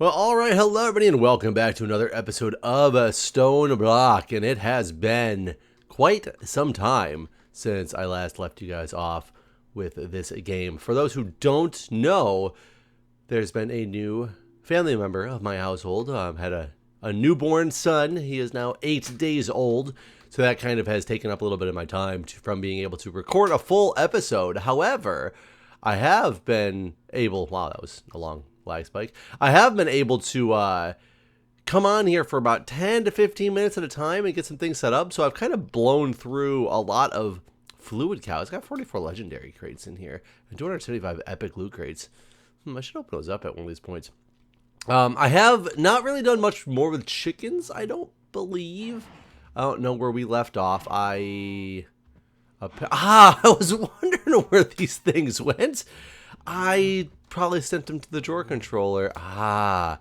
Well, alright, hello everybody and welcome back to another episode of Stoneblock, and it has been quite some time since I last left you guys off with this game. For those who don't know, there's been a new family member of my household, had a newborn son. He is now 8 days old, so that kind of has taken up a little bit of my time from being able to record a full episode. However, I have been able, wow, that was a long lag spike. I have been able to come on here for about 10 to 15 minutes at a time and get some things set up. So I've kind of blown through a lot of fluid cows. Got 44 legendary crates in here and 275 epic loot crates. I should open those up at one of these points. I have not really done much more with chickens, I don't believe. I don't know where we left off. I was wondering where these things went. I probably sent them to the drawer controller. Let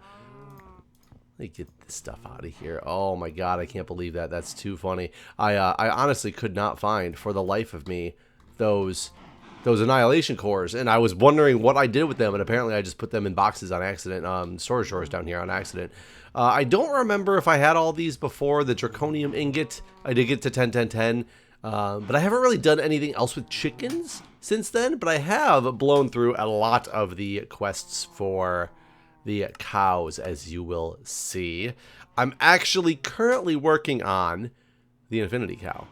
me get this stuff out of here. Oh my god, I can't believe that. That's too funny. I honestly could not find, for the life of me, those annihilation cores, and I was wondering what I did with them, and apparently I just put them in boxes on accident, storage drawers down here on accident. I don't remember if I had all these before. The draconium ingot, I did get to 10, 10, 10. But I haven't really done anything else with chickens since then, but I have blown through a lot of the quests for the cows, as you will see. I'm actually currently working on the infinity cow.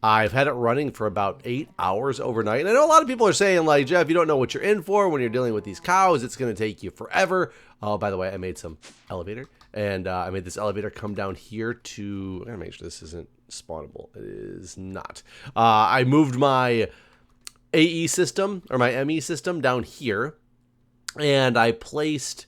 I've had it running for about 8 hours overnight, and I know a lot of people are saying, like, Jeff, you don't know what you're in for when you're dealing with these cows. It's going to take you forever. Oh, by the way, I made some elevator, and I made this elevator come down here to, I'm going to make sure this isn't spawnable. It is not. I moved my AE system, or my ME system, down here, and I placed,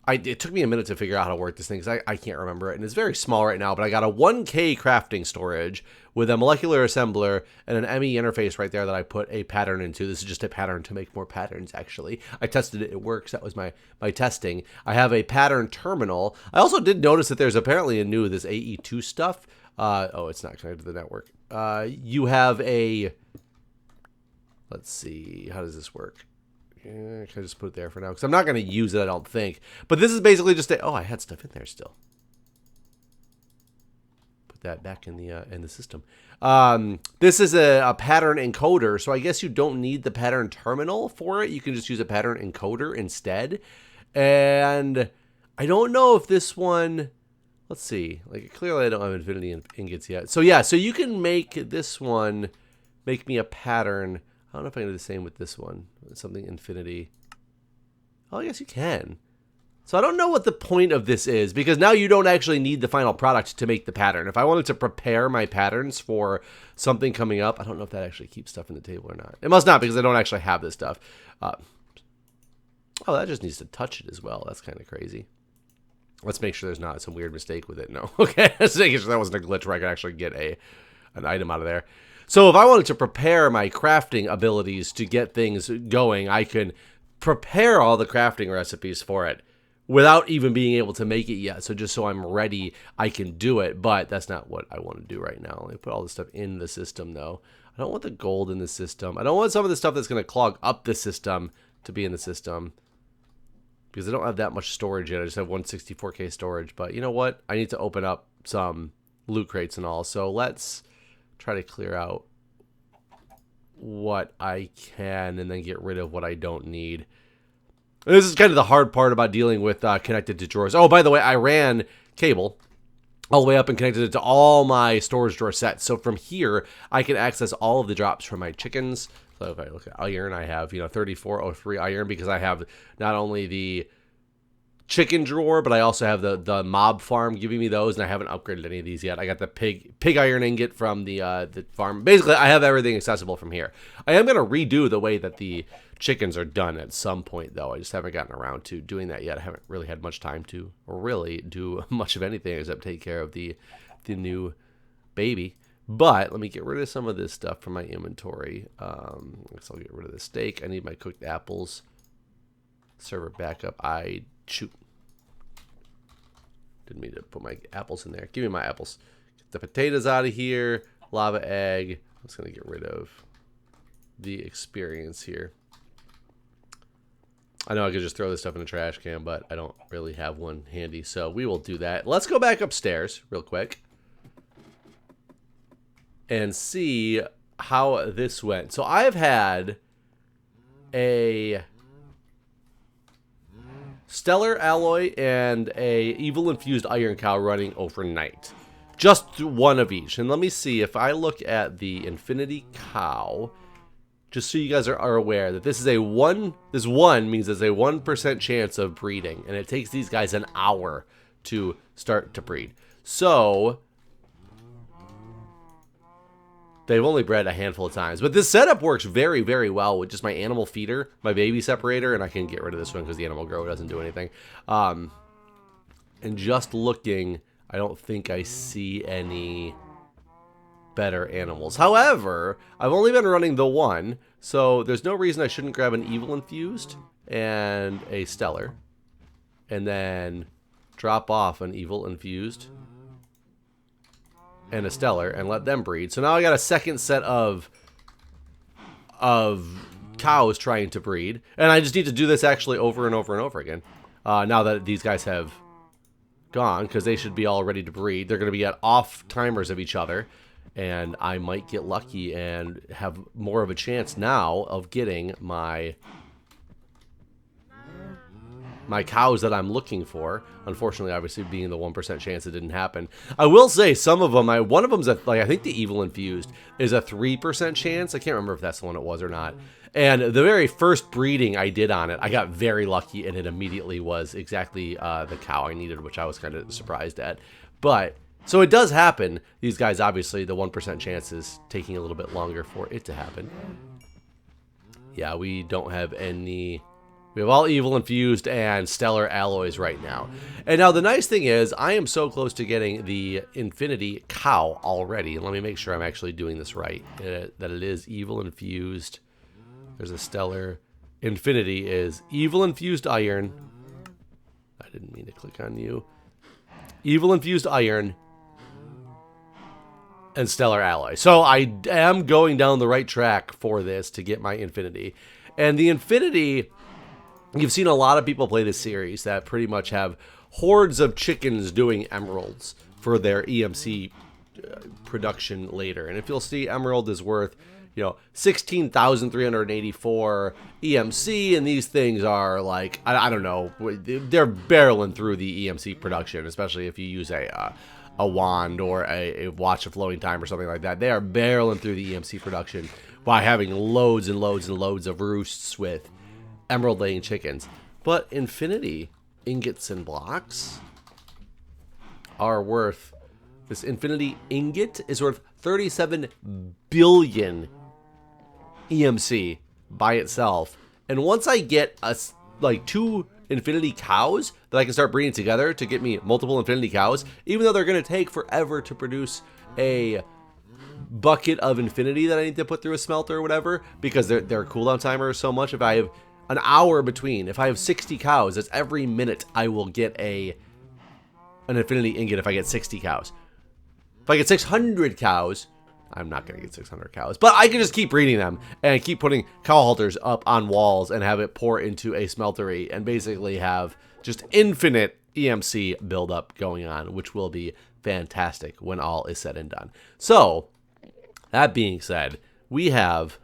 it took me a minute to figure out how to work this thing, because I can't remember it, and it's very small right now, but I got a 1K crafting storage with a molecular assembler and an ME interface right there that I put a pattern into. This is just a pattern to make more patterns, actually. I tested it. It works. That was my testing. I have a pattern terminal. I also did notice that there's apparently this AE2 stuff. Oh, it's not connected to the network. You have a, let's see, how does this work? Can I just put it there for now? Because I'm not going to use it, I don't think. But this is basically just a, oh, I had stuff in there still. Put that back in the system. This is a pattern encoder, so I guess you don't need the pattern terminal for it. You can just use a pattern encoder instead. And I don't know if this one, let's see, like clearly I don't have infinity ingots yet. So yeah, so you can make this one, make me a pattern. I don't know if I can do the same with this one. Something infinity. Oh, I guess you can. So I don't know what the point of this is, because now you don't actually need the final product to make the pattern. If I wanted to prepare my patterns for something coming up, I don't know if that actually keeps stuff in the table or not. It must not, because I don't actually have this stuff. Oh, that just needs to touch it as well. That's kind of crazy. Let's make sure there's not some weird mistake with it. No. Okay. Let's make sure that wasn't a glitch where I could actually get an item out of there. So if I wanted to prepare my crafting abilities to get things going, I can prepare all the crafting recipes for it without even being able to make it yet. So just so I'm ready, I can do it. But that's not what I want to do right now. Let me put all this stuff in the system, though. I don't want the gold in the system. I don't want some of the stuff that's going to clog up the system to be in the system, because I don't have that much storage yet. I just have 164K storage. But you know what? I need to open up some loot crates and all. So let's try to clear out what I can and then get rid of what I don't need. This is kind of the hard part about dealing with connected to drawers. Oh, by the way, I ran cable all the way up and connected it to all my storage drawer sets. So from here, I can access all of the drops from my chickens. So if I look at iron, I have 3403 iron, because I have not only the chicken drawer, but I also have the mob farm giving me those, and I haven't upgraded any of these yet. I got the pig iron ingot from the farm. Basically, I have everything accessible from here. I am going to redo the way that the chickens are done at some point, though. I just haven't gotten around to doing that yet. I haven't really had much time to really do much of anything except take care of the new baby. But let me get rid of some of this stuff from my inventory. I guess I'll get rid of the steak. I need my cooked apples. Server backup. Shoot. Didn't mean to put my apples in there. Give me my apples. Get the potatoes out of here. Lava egg. I'm just going to get rid of the experience here. I know I could just throw this stuff in a trash can, but I don't really have one handy, so we will do that. Let's go back upstairs real quick and see how this went. So I've had a stellar alloy and a evil infused iron cow running overnight. Just one of each. And let me see if I look at the infinity cow, just so you guys are aware that this is this one means there's a 1% chance of breeding, and it takes these guys an hour to start to breed. So they've only bred a handful of times, but this setup works very, very well with just my animal feeder, my baby separator, and I can get rid of this one because the animal grower doesn't do anything. And just looking, I don't think I see any better animals. However, I've only been running the one, so there's no reason I shouldn't grab an evil infused and a stellar, and then drop off an evil infused and a stellar and let them breed. So now I got a second set of cows trying to breed, and I just need to do this actually over and over and over again. Now that these guys have gone, because they should be all ready to breed. They're going to be at off timers of each other, and I might get lucky and have more of a chance now of getting my cows that I'm looking for. Unfortunately, obviously, being the 1% chance it didn't happen. I will say some of them, one of them's I think the evil infused is a 3% chance. I can't remember if that's the one it was or not. And the very first breeding I did on it, I got very lucky, and it immediately was exactly the cow I needed, which I was kind of surprised at. But so it does happen. These guys, obviously, the 1% chance is taking a little bit longer for it to happen. Yeah, we don't have any. We have all evil infused and stellar alloys right now. And now the nice thing is I am so close to getting the infinity cow already. And let me make sure I'm actually doing this right. That it is evil infused. There's a stellar. Infinity is evil infused iron. I didn't mean to click on you. Evil infused iron and stellar alloy. So I am going down the right track for this to get my infinity. And the infinity, you've seen a lot of people play this series that pretty much have hordes of chickens doing emeralds for their EMC production later. And if you'll see, emerald is worth, 16,384 EMC, and these things are like, I don't know, they're barreling through the EMC production, especially if you use a wand or a watch of flowing time or something like that. They are barreling through the EMC production by having loads and loads and loads of roosts with emerald laying chickens. But infinity ingots and blocks are worth, this infinity ingot is worth 37 billion EMC by itself. And once I get two infinity cows that I can start breeding together to get me multiple infinity cows, even though they're going to take forever to produce a bucket of infinity that I need to put through a smelter or whatever, because their cooldown timer is so much. If I have an hour between, if I have 60 cows, that's every minute I will get an infinity ingot if I get 60 cows. If I get 600 cows, I'm not going to get 600 cows, but I can just keep breeding them and keep putting cow halters up on walls and have it pour into a smeltery and basically have just infinite EMC buildup going on, which will be fantastic when all is said and done. So, that being said, we have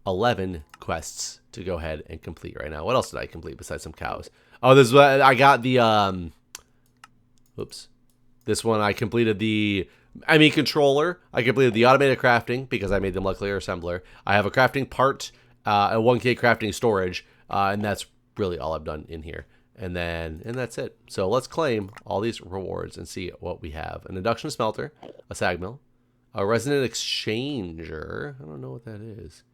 11 quests to go ahead and complete right now. What else did I complete besides some cows? Oh, this is what I got the, this one I completed the controller. I completed the automated crafting because I made the molecular assembler. I have a crafting part, a 1K crafting storage, and that's really all I've done in here. And that's it. So let's claim all these rewards and see what we have. An induction smelter, a sag mill, a resonant exchanger. I don't know what that is.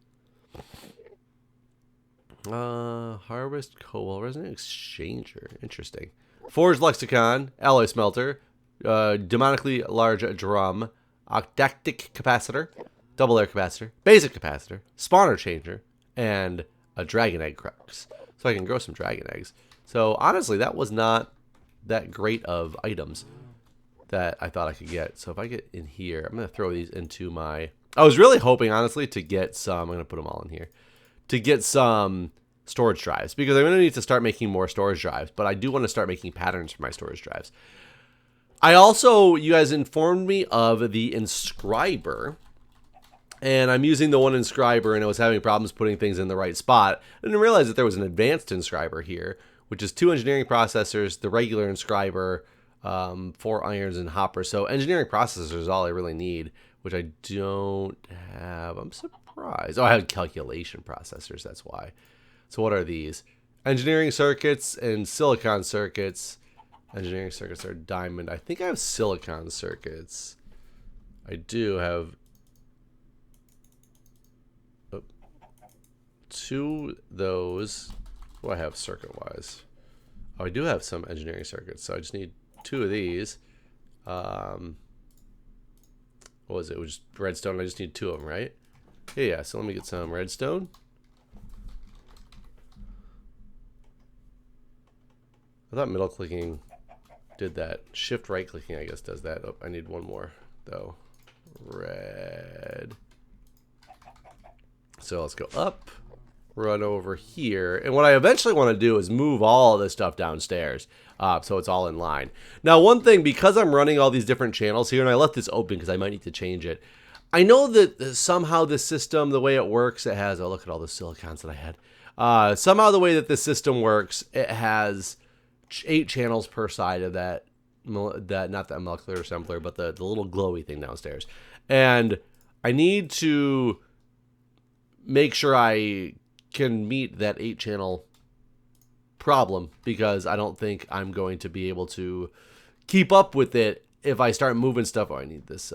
Harvest cobalt, resonant exchanger. Interesting. Forged lexicon, alloy smelter, demonically large drum, octactic capacitor, double air capacitor, basic capacitor, spawner changer, and a dragon egg crux. So I can grow some dragon eggs. So honestly, that was not that great of items that I thought I could get. So if I get in here, I'm going to throw these into my... I was really hoping, honestly, to get some... I'm going to put them all in here. To get some storage drives, because I'm going to need to start making more storage drives, but I do want to start making patterns for my storage drives. I also, you guys informed me of the inscriber, and I'm using the one inscriber, and I was having problems putting things in the right spot. I didn't realize that there was an advanced inscriber here, which is 2 engineering processors, the regular inscriber, 4 irons and hopper. So engineering processors is all I really need, which I don't have. I'm surprised. Oh, I have calculation processors, that's why. So what are these? Engineering circuits and silicon circuits. Engineering circuits are diamond. I think I have silicon circuits. I do have 2 those. What do I have circuit-wise? Oh, I do have some engineering circuits, so I just need 2 of these. What was it? It was just redstone. I just need 2 of them, right? Yeah, so let me get some redstone. I thought middle clicking did that. Shift right clicking, I guess, does that. Oh, I need 1 more, though. Red. So let's go up, run over here. And what I eventually want to do is move all of this stuff downstairs, so it's all in line. Now, one thing, because I'm running all these different channels here, and I left this open because I might need to change it. I know that somehow this system, the way it works, it has, oh, look at all the silicons that I had. Somehow the way that this system works, it has 8 channels per side of that not that molecular assembler, but the little glowy thing downstairs. And I need to make sure I can meet that 8 channel problem, because I don't think I'm going to be able to keep up with it if I start moving stuff. Oh, I need this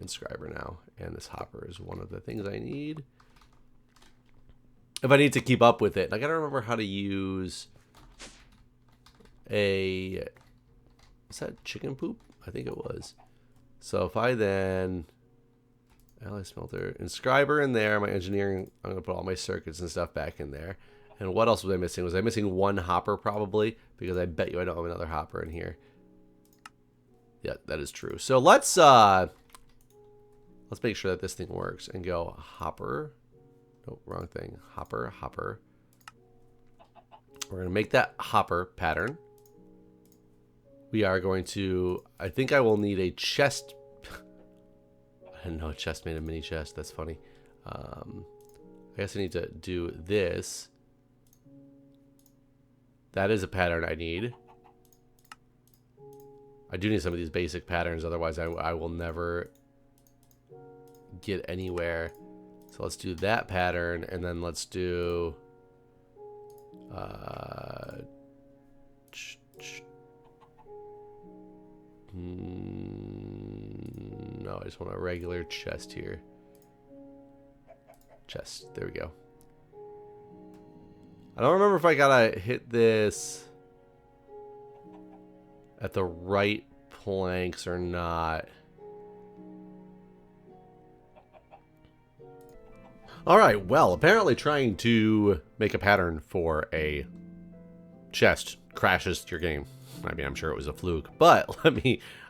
inscriber now, and this hopper is one of the things I need. If I need to keep up with it, I gotta remember how to use is that chicken poop? I think it was. So if I then alloy smelter, inscriber in there, my engineering, I'm gonna put all my circuits and stuff back in there. And what else was I missing? Was I missing 1 hopper probably? Because I bet you I don't have another hopper in here. Yeah, that is true. So let's make sure that this thing works and go hopper. Nope, wrong thing. Hopper, hopper. We're gonna make that hopper pattern. We are going to, I think I will need a chest. I didn't know a chest made a mini chest. That's funny. I guess I need to do this. That is a pattern I need. I do need some of these basic patterns, otherwise I will never get anywhere. So let's do that pattern, and then let's do no, I just want a regular chest here. Chest, there we go. I don't remember if I gotta hit this at the right planks or not. Alright, well, apparently trying to make a pattern for a chest crashes your game. I mean, I'm sure it was a fluke, but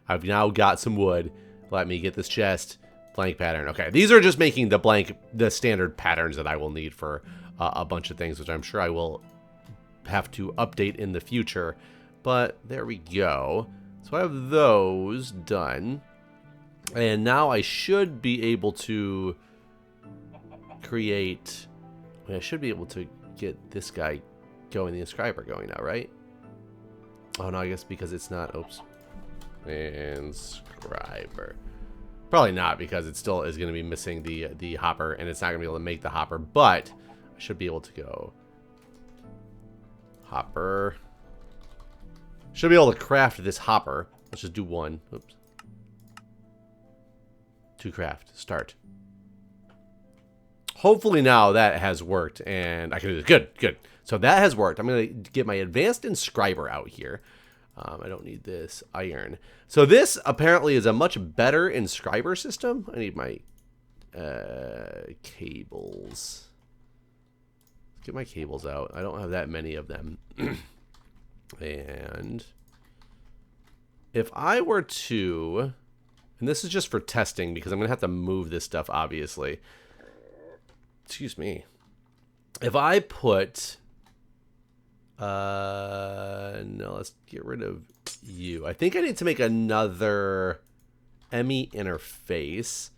I've now got some wood. Let me get this chest, blank pattern. Okay, these are just making the standard patterns that I will need for a bunch of things, which I'm sure I will have to update in the future. But there we go. So I have those done. And now I should be able to create, I should be able to get this guy going, the inscriber going now, right? Oh no, I guess because it's not, oops. Inscriber. Probably not, because it still is going to be missing the hopper, and it's not going to be able to make the hopper, but I should be able to go hopper. Should be able to craft this hopper. Let's just do 1. Oops. 2 craft. Start. Hopefully now that has worked, and I can do this. Good, good. So that has worked. I'm going to get my advanced inscriber out here. I don't need this iron. So this apparently is a much better inscriber system. I need my cables. Let's get my cables out. I don't have that many of them. And if I were to, and this is just for testing because I'm going to have to move this stuff, obviously. Excuse me. If I put No, let's get rid of you. I think I need to make another ME interface.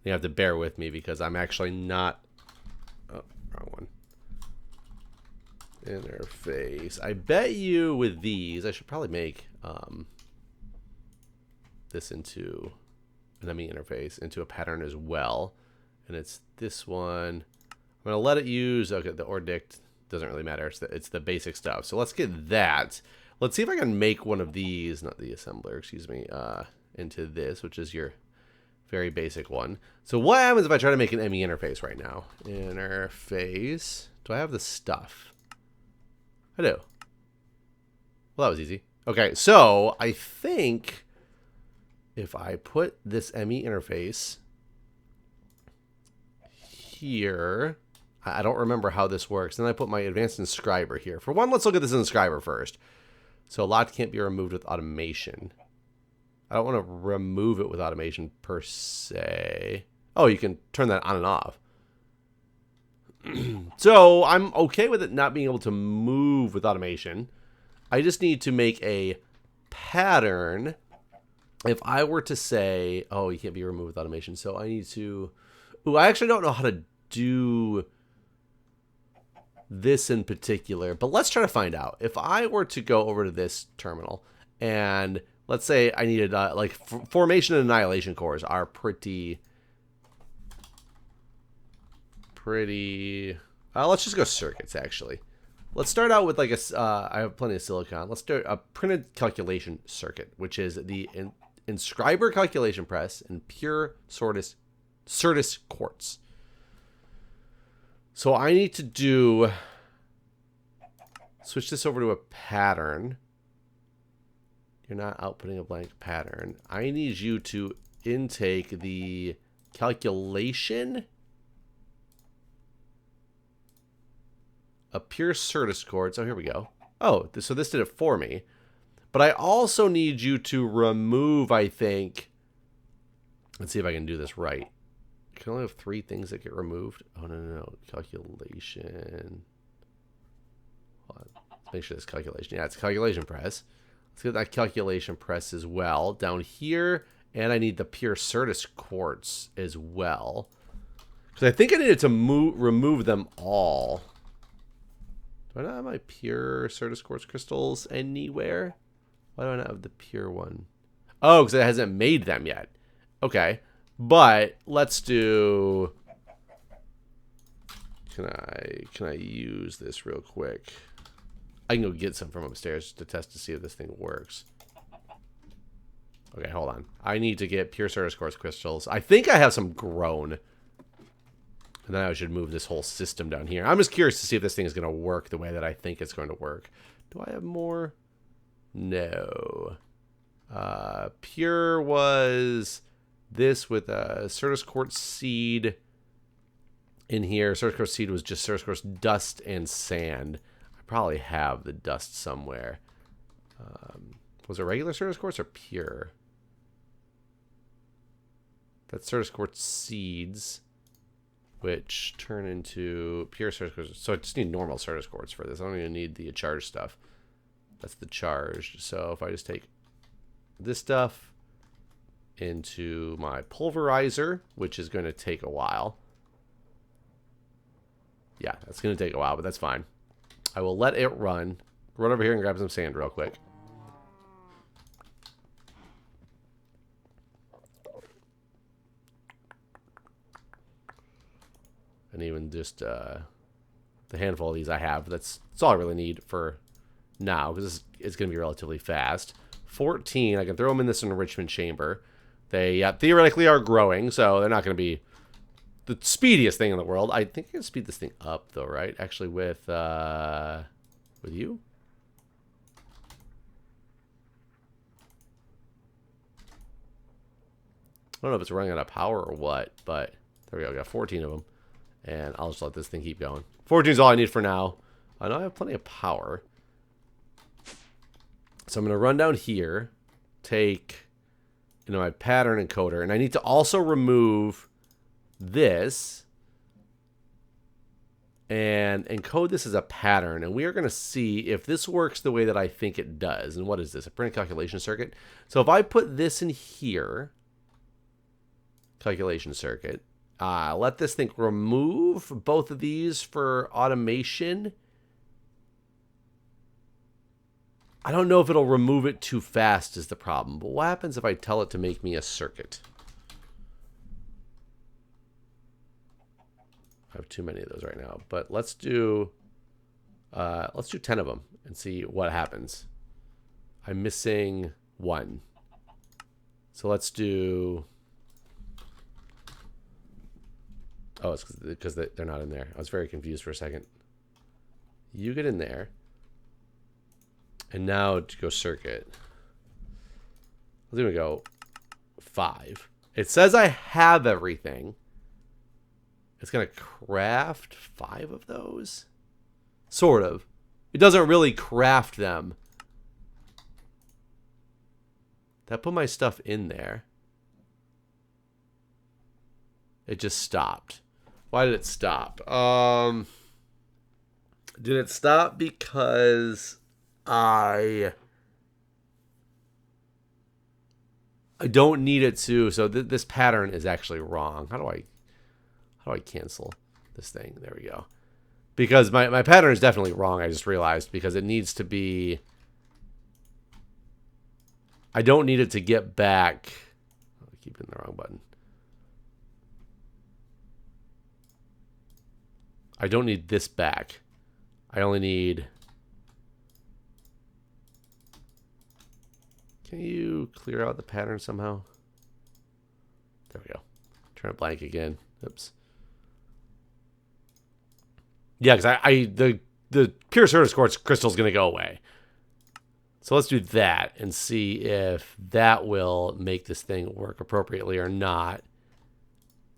You have to bear with me because I'm actually not... Oh, wrong one. Interface. I bet you with these, I should probably make this into an ME interface, into a pattern as well. And it's this one. I'm going to let it use... Okay, the ORDICT doesn't really matter. It's the basic stuff. So let's get that. Let's see if I can make one of these, not the assembler, excuse me, into this, which is your very basic one. So what happens if I try to make an ME interface right now? Interface. Do I have the stuff? I do. Well, that was easy. Okay, so I think if I put this ME interface here, I don't remember how this works. Then I put my advanced inscriber here. For one, let's look at this inscriber first. So a lot can't be removed with automation. I don't want to remove it with automation per se. Oh, you can turn that on and off. So I'm okay with it not being able to move with automation. I just need to make a pattern. If I were to say, oh, you can't be removed with automation. So I need to... Ooh, I actually don't know how to do this in particular, but let's try to find out. If I were to go over to this terminal and let's say I needed like formation and annihilation cores are pretty let's just go circuits actually. Let's start out with like a I have plenty of silicon. Let's start a printed calculation circuit, which is the inscriber calculation press and pure Certus quartz. So I need to switch this over to a pattern. You're not outputting a blank pattern. I need you to intake the calculation, a pure Certus quartz. Oh, here we go. Oh, so this did it for me. But I also need you to remove, I think. Let's see if I can do this right. You can only have 3 things that get removed. Oh, no. Calculation. Hold on. Let's make sure this calculation. Yeah, it's a calculation press. Let's get that calculation press as well down here. And I need the pure Certus quartz as well. Because I think I needed to remove them all. Do I not have my pure Certus quartz crystals anywhere? Why do I not have the pure one? Oh, because it hasn't made them yet. Okay. But let's do... Can I use this real quick? I can go get some from upstairs to test to see if this thing works. Okay, hold on. I need to get pure Certus quartz crystals. I think I have some grown. And then I should move this whole system down here. I'm just curious to see if this thing is going to work the way that I think it's going to work. Do I have more? No. Pure was this with a Certus quartz seed in here. Certus quartz seed was just Certus quartz dust and sand. I probably have the dust somewhere. Was it regular Certus quartz or pure? That's Certus quartz seeds, which turn into pure Certus quartz. So I just need normal Certus quartz for this. I don't even need the charged stuff. That's the charged. So if I just take this stuff into my pulverizer, which is going to take a while. Yeah, that's going to take a while, but that's fine. I will let it run. Run over here and grab some sand real quick. And even just the handful of these I have, that's all I really need for now, because it's going to be relatively fast. 14, I can throw them in this enrichment chamber. They theoretically are growing, so they're not going to be the speediest thing in the world. I think I can speed this thing up, though, right? Actually, with you? I don't know if it's running out of power or what, but there we go. We got 14 of them. And I'll just let this thing keep going. 14 is all I need for now. I know I have plenty of power. So I'm going to run down here, take, my pattern encoder, and I need to also remove this and encode this as a pattern. And we are going to see if this works the way that I think it does. And what is this? A printed calculation circuit. So if I put this in here, calculation circuit, let this thing remove both of these for automation. I don't know if it'll remove it too fast is the problem. But what happens if I tell it to make me a circuit? I have too many of those right now. But let's do 10 of them and see what happens. I'm missing one. So let's do... Oh, it's because they're not in there. I was very confused for a second. You get in there. And now to go circuit. Let's even go 5. It says I have everything. It's going to craft 5 of those? Sort of. It doesn't really craft them. That put my stuff in there. It just stopped. Why did it stop? Did it stop because I don't need it to? So this pattern is actually wrong. How do I cancel this thing? There we go. Because my pattern is definitely wrong, I just realized, because it needs to be... I don't need it to get back... I keep hitting the wrong button. I don't need this back. I only need... Can you clear out the pattern somehow? There we go. Turn it blank again. Oops. Yeah, because the pure surface quartz crystal is going to go away. So let's do that and see if that will make this thing work appropriately or not.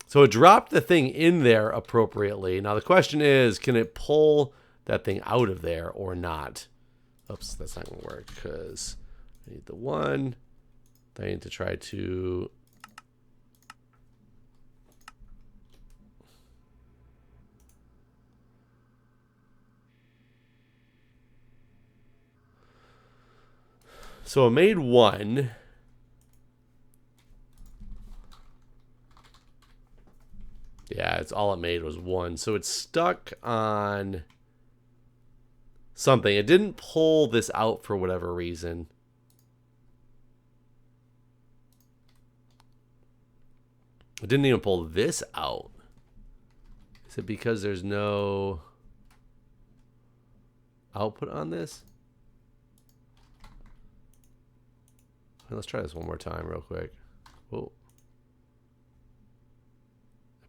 So it dropped the thing in there appropriately. Now the question is, can it pull that thing out of there or not? Oops, that's not going to work because I need the 1. I need to try to... So it made 1. Yeah, it's all it made was 1. So it's stuck on something. It didn't pull this out for whatever reason. It didn't even pull this out. Is it because there's no output on this? Let's try this one more time real quick. Whoa.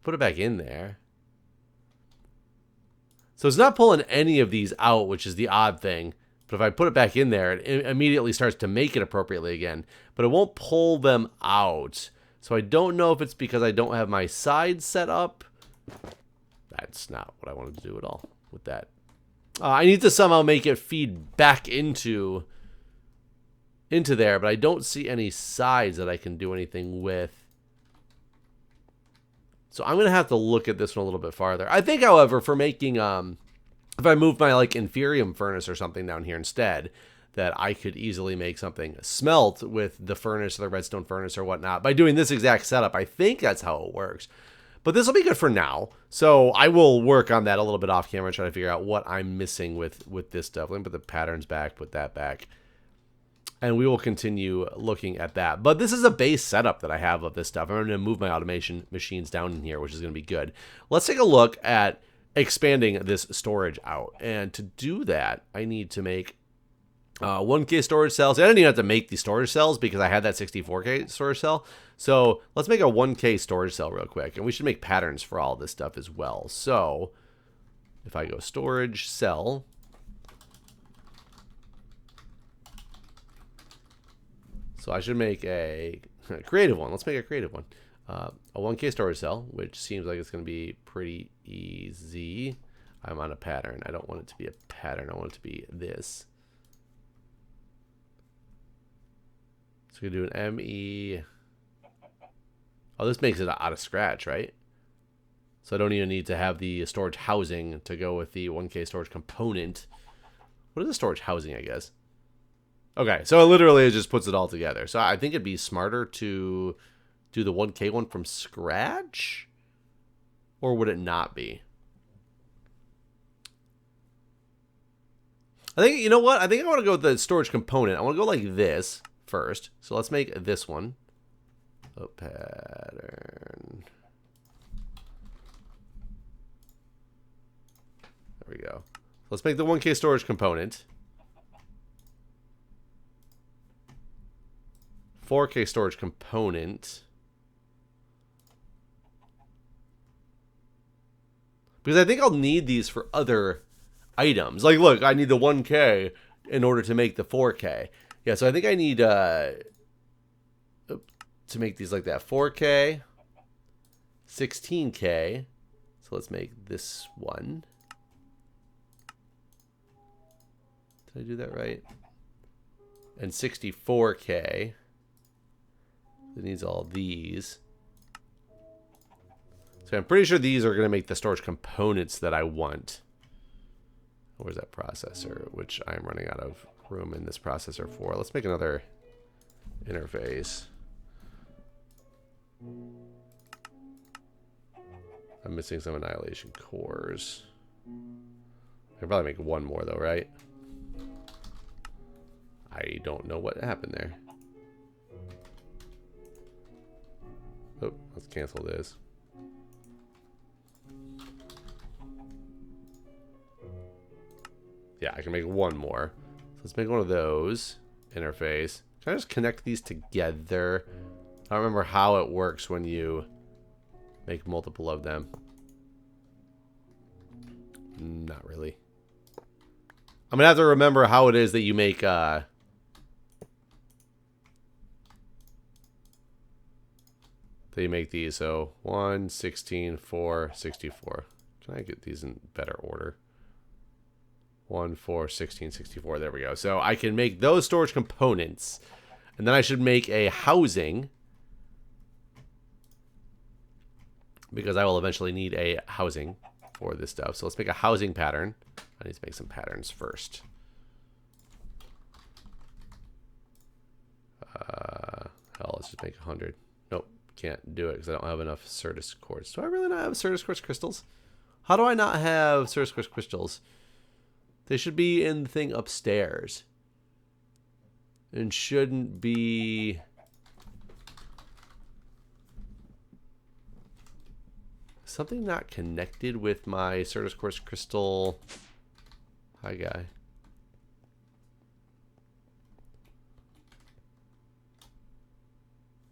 Put it back in there. So it's not pulling any of these out, which is the odd thing. But if I put it back in there, it immediately starts to make it appropriately again. But it won't pull them out. So I don't know if it's because I don't have my sides set up. That's not what I wanted to do at all with that. I need to somehow make it feed back into there, but I don't see any sides that I can do anything with. So I'm going to have to look at this one a little bit farther. I think, however, for making, if I move my like inferium furnace or something down here instead, that I could easily make something smelt with the furnace or the redstone furnace or whatnot by doing this exact setup. I think that's how it works. But this will be good for now. So I will work on that a little bit off camera, try to figure out what I'm missing with this stuff. Let me put the patterns back, put that back. And we will continue looking at that. But this is a base setup that I have of this stuff. I'm going to move my automation machines down in here, which is going to be good. Let's take a look at expanding this storage out. And to do that, I need to make 1K storage cells. I didn't even have to make these storage cells because I had that 64K storage cell. So let's make a 1K storage cell real quick. And we should make patterns for all this stuff as well. So if I go storage cell... So I should make a creative one. Let's make a creative one. A 1K storage cell, which seems like it's going to be pretty easy. I'm on a pattern. I don't want it to be a pattern. I want it to be this. So we can do an ME. Oh, this makes it out of scratch, right? So I don't even need to have the storage housing to go with the 1K storage component. What is the storage housing, I guess? Okay, so it literally just puts it all together. So I think it'd be smarter to do the 1K one from scratch? Or would it not be? I think, you know what? I think I want to go with the storage component. I want to go like this first. So let's make this one. Oh, pattern. There we go. Let's make the 1K storage component. 4K storage component. Because I think I'll need these for other items. Like, look, I need the 1K in order to make the 4K. Yeah, so I think I need to make these like that. 4K, 16K. So let's make this one. Did I do that right? And 64K. It needs all these. So I'm pretty sure these are going to make the storage components that I want. Where's that processor, which I'm running out of room in this processor for. Let's make another interface. I'm missing some annihilation cores. I can probably make one more though, right? I don't know what happened there. Oh, let's cancel this. Yeah, I can make one more. So let's make one of those. Interface. Can I just connect these together? I don't remember how it works when you make multiple of them. Not really. I'm gonna have to remember how it is that you make that you make these. So 1, 16, 4, 64. Can I get these in better order? 1, 4, 16, 64. There we go. So I can make those storage components. And then I should make a housing. Because I will eventually need a housing for this stuff. So let's make a housing pattern. I need to make some patterns first. Hell, let's just make 100. Nope, can't do it because I don't have enough Certus quartz. Do I really not have Certus quartz crystals? How do I not have Certus quartz crystals? They should be in the thing upstairs. And shouldn't be... Something not connected with my Certus quartz crystal. Hi, guy.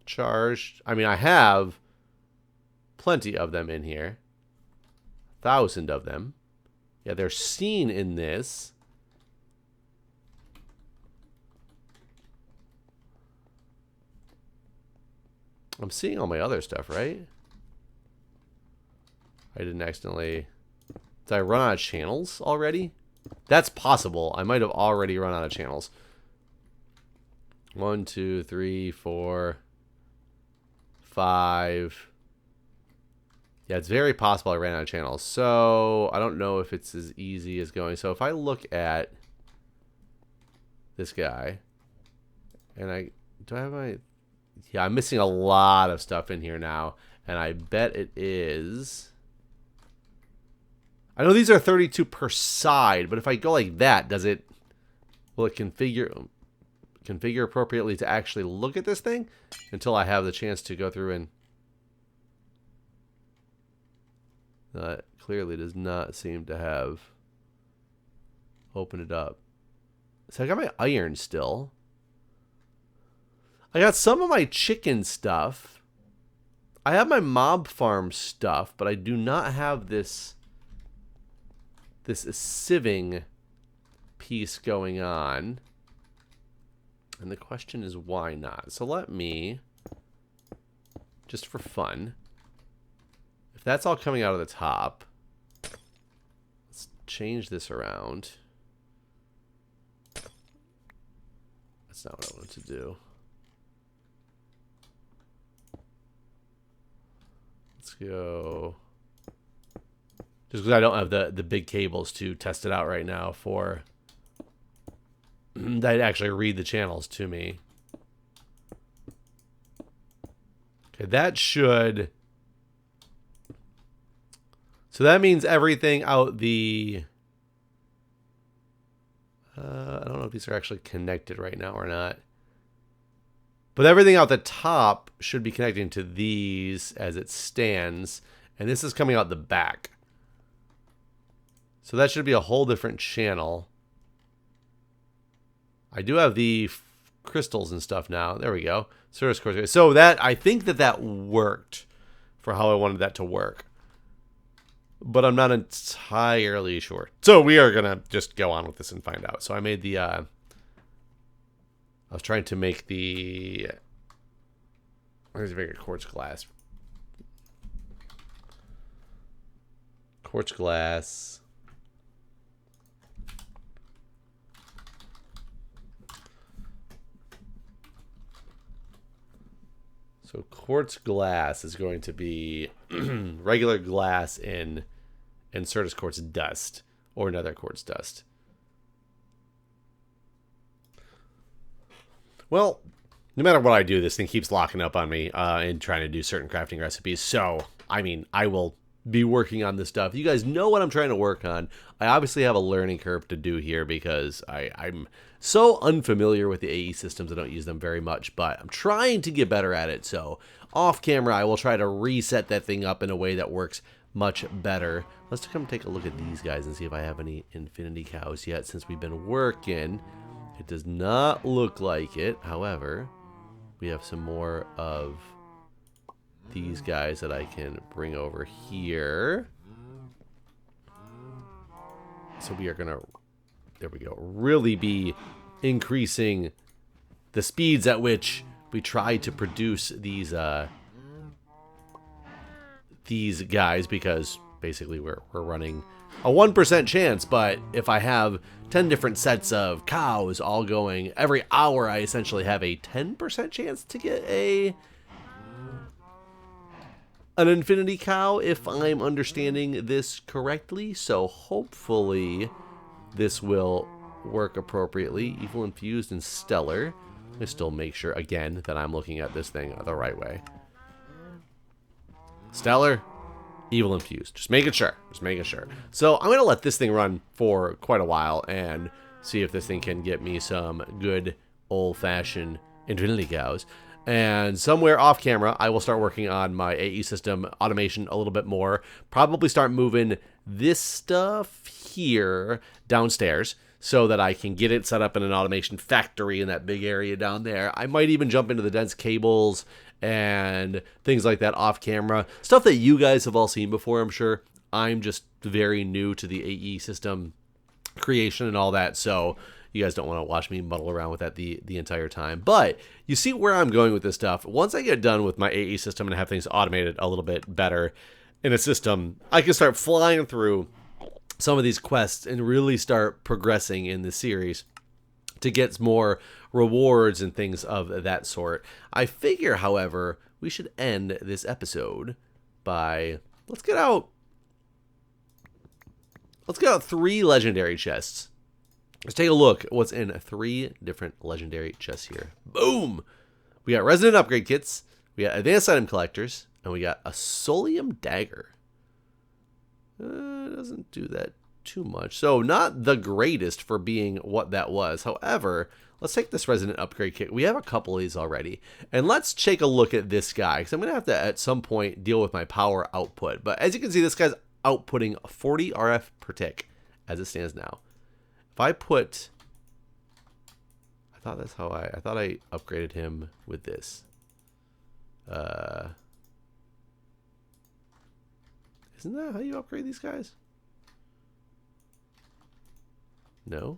Charged. I mean, I have plenty of them in here. 1,000 of them. Yeah, they're seen in this. I'm seeing all my other stuff, right? I didn't accidentally... Did I run out of channels already? That's possible. I might have already run out of channels. 1, 2, 3, 4, 5. Yeah, it's very possible I ran out of channels. So I don't know if it's as easy as going. So if I look at this guy, and do I have my... Yeah, I'm missing a lot of stuff in here now. And I bet it is... I know these are 32 per side, but if I go like that, will it configure appropriately to actually look at this thing until I have the chance to go through and... That clearly does not seem to have opened it up. So I got my iron still. I got some of my chicken stuff. I have my mob farm stuff, but I do not have this sieving piece going on. And the question is why not? So let me, just for fun, if that's all coming out of the top, let's change this around. That's not what I wanted to do. Let's go Just because I don't have the big cables to test it out right now for that actually read the channels to me. Okay, that should... So that means everything out the... I don't know if these are actually connected right now or not. But everything out the top should be connecting to these as it stands. And this is coming out the back. So that should be a whole different channel. I do have the crystals and stuff now. There we go. So that, I think that worked for how I wanted that to work. But I'm not entirely sure. So we are going to just go on with this and find out. So I made the... I was trying to make the... Where's the bigger quartz glass? Quartz glass. So quartz glass is going to be regular glass in Certus quartz dust or another quartz dust. Well, no matter what I do, this thing keeps locking up on me and trying to do certain crafting recipes. So, I mean, I will be working on this stuff. You guys know what I'm trying to work on. I obviously have a learning curve to do here because I'm so unfamiliar with the AE systems. I don't use them very much, but I'm trying to get better at it. So off camera, I will try to reset that thing up in a way that works much better. Let's come take a look at these guys and see if I have any infinity cows yet since we've been working. It does not look like it. However, we have some more of these guys that I can bring over here. So we are gonna, there we go, really be increasing the speeds at which we try to produce these guys, because basically we're running a 1% chance. But if I have 10 different sets of cows all going every hour, I essentially have a 10% chance to get an infinity cow, if I'm understanding this correctly. So hopefully this will work appropriately. Evil infused and stellar. I still make sure again that I'm looking at this thing the right way. Stellar, evil infused. Just making sure. So I'm gonna let this thing run for quite a while and see if this thing can get me some good old-fashioned infinity cows. And somewhere off camera, I will start working on my AE system automation a little bit more. Probably start moving this stuff here downstairs so that I can get it set up in an automation factory in that big area down there. I might even jump into the dense cables and things like that off camera. Stuff that you guys have all seen before, I'm sure. I'm just very new to the AE system creation and all that, so you guys don't want to watch me muddle around with that the entire time. But you see where I'm going with this stuff. Once I get done with my AE system and have things automated a little bit better in a system, I can start flying through some of these quests and really start progressing in the series to get more rewards and things of that sort. I figure, however, we should end this episode by, let's get out 3 legendary chests. Let's take a look at what's in 3 different legendary chests here. Boom! We got resident upgrade kits, we got advanced item collectors, and we got a solium dagger. Doesn't do that too much. So not the greatest for being what that was. However, let's take this resident upgrade kit. We have a couple of these already. And let's take a look at this guy, because I'm going to have to at some point deal with my power output. But as you can see, this guy's outputting 40 RF per tick as it stands now. If I put, I thought I upgraded him with this. Isn't that how you upgrade these guys? No.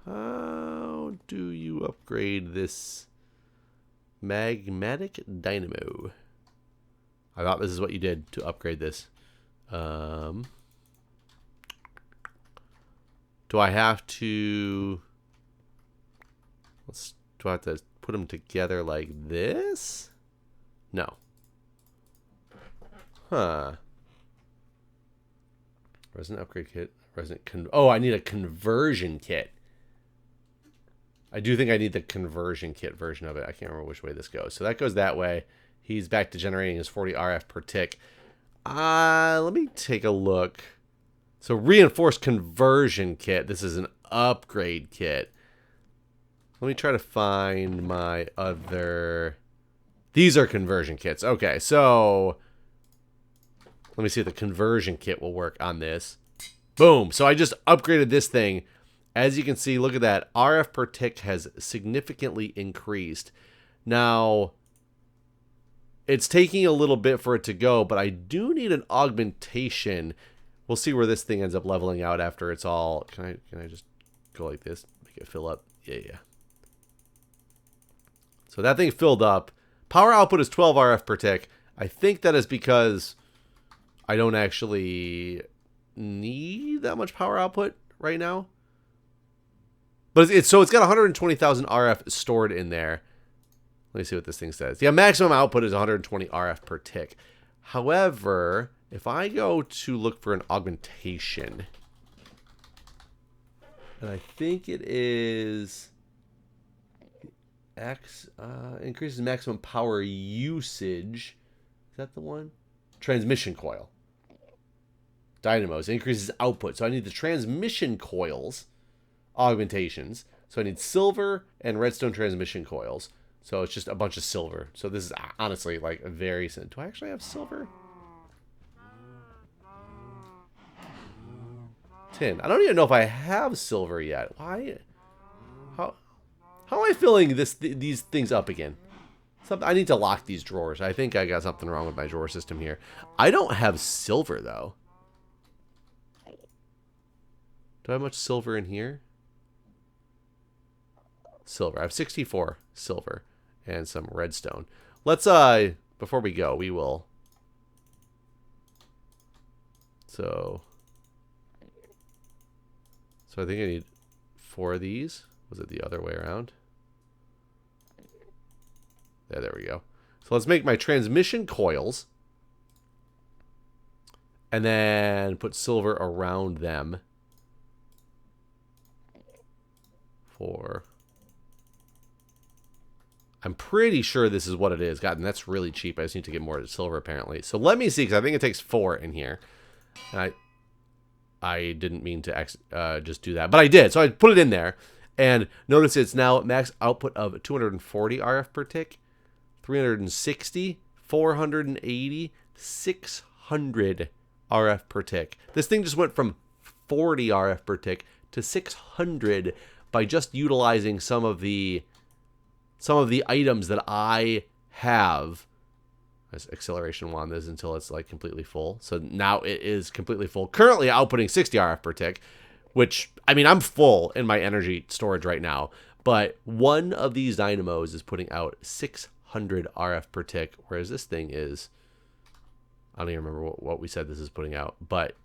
How do you upgrade this magmatic dynamo? I thought this is what you did to upgrade this. Do I have to... do I have to put them together like this? No. Huh. Resident upgrade kit. Oh, I need a conversion kit. I do think I need the conversion kit version of it. I can't remember which way this goes. So that goes that way. He's back to generating his 40 RF per tick. Let me take a look. So reinforced conversion kit. This is an upgrade kit. Let me try to find my other... These are conversion kits. Okay, so... Let me see if the conversion kit will work on this. Boom. So I just upgraded this thing. As you can see, look at that. RF per tick has significantly increased. Now, it's taking a little bit for it to go, but I do need an augmentation. We'll see where this thing ends up leveling out after it's all... Can I just go like this? Make it fill up? Yeah. So that thing filled up. Power output is 12 RF per tick. I think that is because I don't actually need that much power output right now. But it's got 120,000 RF stored in there. Let me see what this thing says. Yeah, maximum output is 120 RF per tick. However, if I go to look for an augmentation, and I think it is X increases maximum power usage. Is that the one? Transmission coil. Dynamos increases output. So I need the transmission coils augmentations. So I need silver and redstone transmission coils. So it's just a bunch of silver. So this is honestly like a very... Do I actually have silver? Tin. I don't even know if I have silver yet. Why? How am I filling these things up again? I need to lock these drawers. I think I got something wrong with my drawer system here. I don't have silver, though. Do I have much silver in here? Silver. I have 64 silver and some redstone. Let's, before we go, we will... So I think I need 4 of these. Was it the other way around? Yeah, there we go. So let's make my transmission coils. And then put silver around them. 4. I'm pretty sure this is what it is. God, and that's really cheap. I just need to get more silver, apparently. So let me see, because I think it takes 4 in here. And I didn't mean to just do that, but I did. So I put it in there. And notice it's now max output of 240 RF per tick. 360, 480, 600 RF per tick. This thing just went from 40 RF per tick to 600 by just utilizing some of the items that I have. This acceleration wand is until it's like completely full. So now it is completely full. Currently outputting 60 RF per tick, which, I mean, I'm full in my energy storage right now. But one of these dynamos is putting out 600 RF per tick, whereas this thing is... I don't even remember what we said this is putting out. But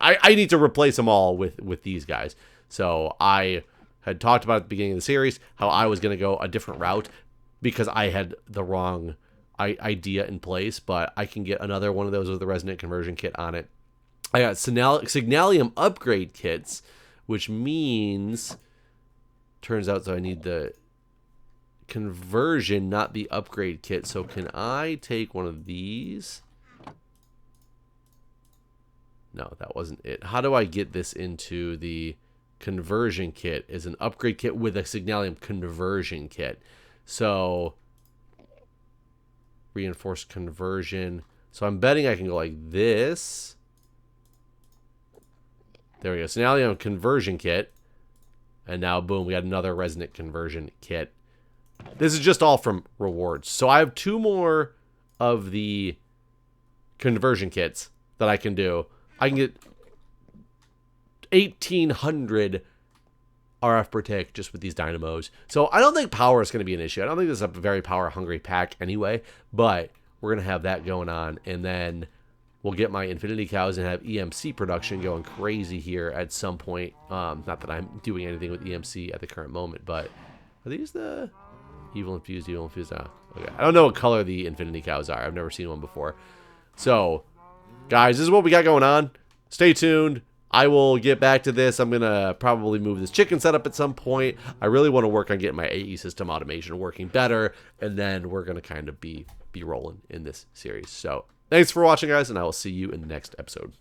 I need to replace them all with these guys. So I had talked about at the beginning of the series how I was going to go a different route because I had the wrong idea in place. But I can get another one of those with the resonant conversion kit on it. I got Signalium upgrade kits, which means... Turns out, so I need the conversion, not the upgrade kit. So can I take one of these? No, that wasn't it. How do I get this into the conversion kit? Is an upgrade kit with a Signalium conversion kit. So reinforced conversion. So I'm betting I can go like this. There we go. Signalium conversion kit. And now, boom, we got another resonant conversion kit. This is just all from rewards. So I have 2 more of the conversion kits that I can do. I can get 1,800 RF per tick just with these dynamos. So I don't think power is going to be an issue. I don't think this is a very power-hungry pack anyway. But we're going to have that going on. And then we'll get my infinity cows and have EMC production going crazy here at some point. Not that I'm doing anything with EMC at the current moment, but are these the evil infused? Okay. I don't know what color the infinity cows are. I've never seen one before. So guys, this is what we got going on. Stay tuned. I will get back to this. I'm going to probably move this chicken setup at some point. I really want to work on getting my AE system automation working better. And then we're going to kind of be rolling in this series. So thanks for watching, guys, and I will see you in the next episode.